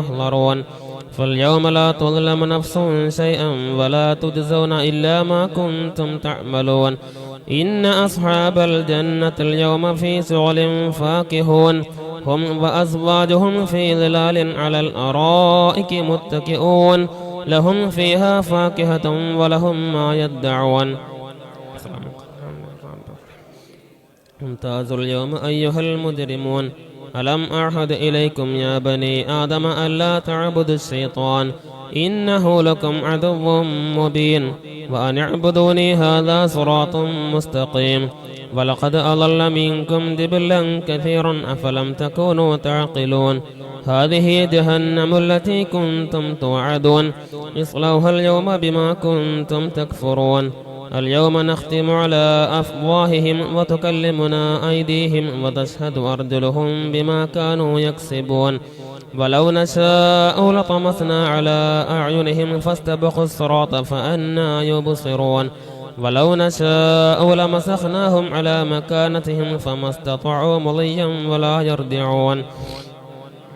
محضرون فاليوم لا تظلم نفس شيئا ولا تجزون إلا ما كنتم تعملون إن أصحاب الجنة اليوم في شغل فاكهون هم وأزواجهم في ظلال على الأرائك متكئون لهم فيها فاكهة ولهم ما يدعون امتازوا اليوم أيها المجرمون ألم أعهد إليكم يا بني آدم ألا تعبدوا الشيطان إنه لكم عدو مبين وأن اعبدوني هذا صراط مستقيم ولقد أضل منكم جبلا كثيرا أفلم تكونوا تعقلون هذه جهنم التي كنتم توعدون اصلوها اليوم بما كنتم تكفرون اليوم نختم على أفواههم وتكلمنا أيديهم وتشهد أرجلهم بما كانوا يكسبون ولو نشاء لطمسنا على أعينهم فاستبقوا الصراط فأنى يبصرون ولو نشاء لمسخناهم على مكانتهم فما استطاعوا مضيا ولا يرجعون